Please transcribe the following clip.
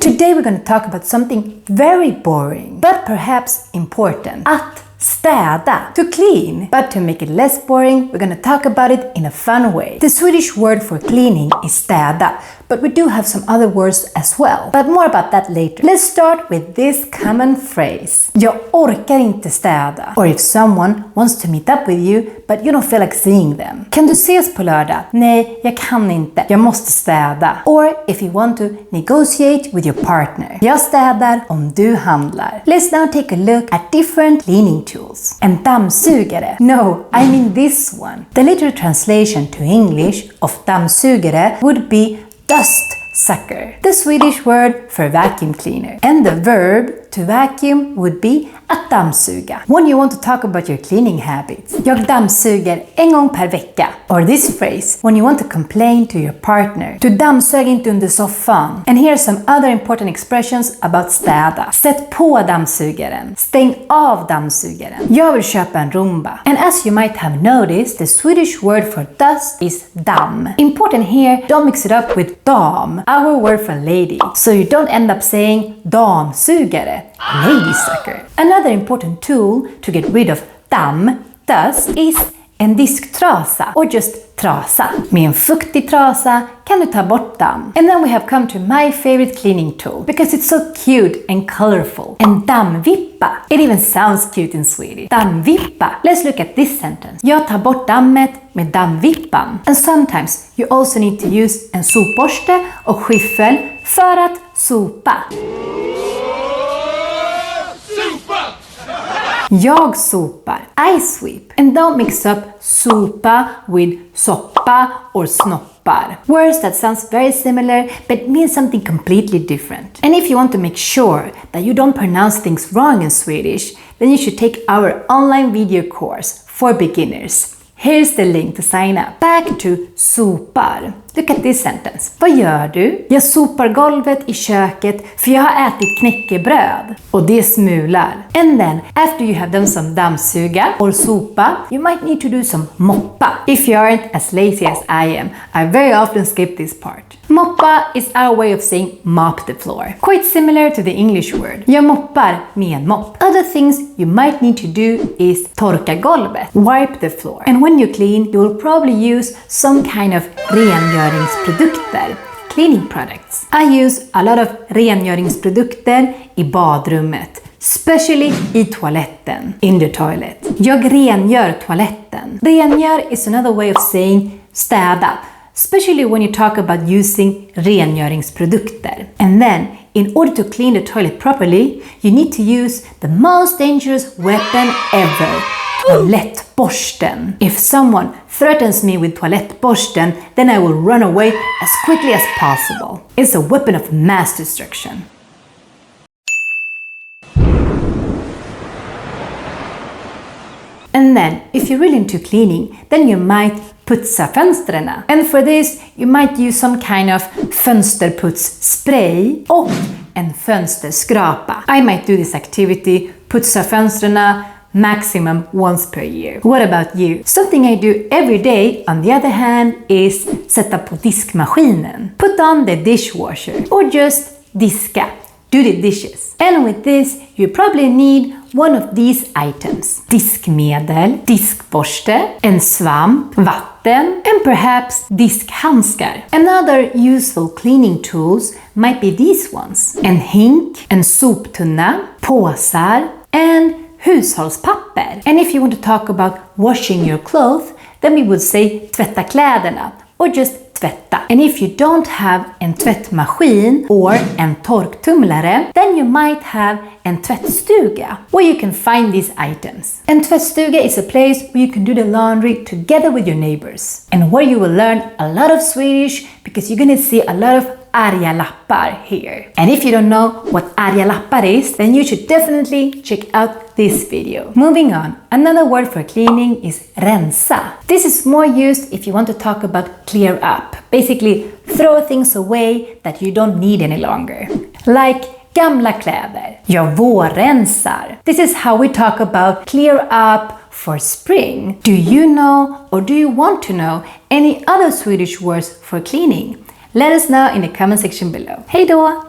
Today we're going to talk about something very boring, but perhaps important. Att städa, to clean. But to make it less boring, we're going to talk about it in a fun way. The Swedish word for cleaning is städa, but we do have some other words as well. But more about that later. Let's start with this common phrase. Jag orkar inte städa. Or if someone wants to meet up with you, but you don't feel like seeing them. Kan du ses på lördag? Nej, jag kan inte. Jag måste städa. Or if you want to negotiate with your partner. Jag städar om du handlar. Let's now take a look at different cleaning tools. En dammsugare. No, I mean this one. The literal translation to English of dammsugare would be dust sucker, the Swedish word for vacuum cleaner. And the verb to vacuum would be att dammsuga. When you want to talk about your cleaning habits. Jag dammsuger en gång per vecka. Or this phrase, when you want to complain to your partner. Du dammsög inte under soffan. And here are some other important expressions about städa. Sätt på dammsugaren. Stäng av dammsugaren. Jag vill köpa en Roomba. And as you might have noticed, the Swedish word for dust is damm. Important here, don't mix it up with dam, our word for lady. So you don't end up saying damsugare, lady sucker. Another important tool to get rid of damm, dust, is en disktrasa or just trasa. Med en fuktig trasa kan du ta bort damm. And then we have come to my favorite cleaning tool because it's so cute and colorful. En dammvippa. It even sounds cute in Swedish. Dammvippa. Let's look at this sentence. Jag tar bort dammet med dammvippan. And sometimes you also need to use en sopborste och skyffel för att sopa. Jag sopar. I sweep. And don't mix up sopa with soppa or snoppar. Words that sounds very similar but mean something completely different. And if you want to make sure that you don't pronounce things wrong in Swedish, then you should take our online video course for beginners. Here's the link to sign up. Back to sopar. Look at this sentence. Vad gör du? Jag sopar golvet i köket för jag har ätit knäckebröd. Och det smular. And then, after you have done some dammsuga or sopa, you might need to do some moppa. If you aren't as lazy as I am, I very often skip this part. Moppa is our way of saying mop the floor. Quite similar to the English word. Jag moppar med en mopp. Other things you might need to do is torka golvet, wipe the floor. And when you clean, you will probably use some kind of rengöringsprodukter, cleaning products. I use a lot of rengöringsprodukter i badrummet, especially i toaletten, in the toilet. Jag rengör toaletten. Rengör is another way of saying städa, especially when you talk about using rengöringsprodukter. And then, in order to clean the toilet properly, you need to use the most dangerous weapon ever. Toalettborsten. If someone threatens me with toalettborsten, then I will run away as quickly as possible. It's a weapon of mass destruction. And then, if you're really into cleaning, then you might putsa fönstren. And for this, you might use some kind of fönsterputsspray och en fönsterskrapa. I might do this activity, putsa fönstren, maximum once per year. What about you? Something I do every day, on the other hand, is sätta på diskmaskinen. Put on the dishwasher or just diska. Do the dishes. And with this, you probably need one of these items. Diskmedel, diskborste, en svamp, vatten, and perhaps diskhandskar. Another useful cleaning tools might be these ones. En hink, en soptunna, påsar, and hushållspapper. And if you want to talk about washing your clothes, then we would say tvätta kläderna or just tvätta. And if you don't have en tvättmaskin or en torktumlare, then you might have en tvättstuga where you can find these items. En tvättstuga is a place where you can do the laundry together with your neighbors and where you will learn a lot of Swedish because you're going to see a lot of arga lappar here. And if you don't know what arga lappar is, then you should definitely check out this video. Moving on, another word for cleaning is rensa. This is more used if you want to talk about clear up. Basically, throw things away that you don't need any longer. Like gamla kläder. Jag vårrensar. This is how we talk about clear up for spring. Do you know or do you want to know any other Swedish words for cleaning? Let us know in the comment section below. Hej då!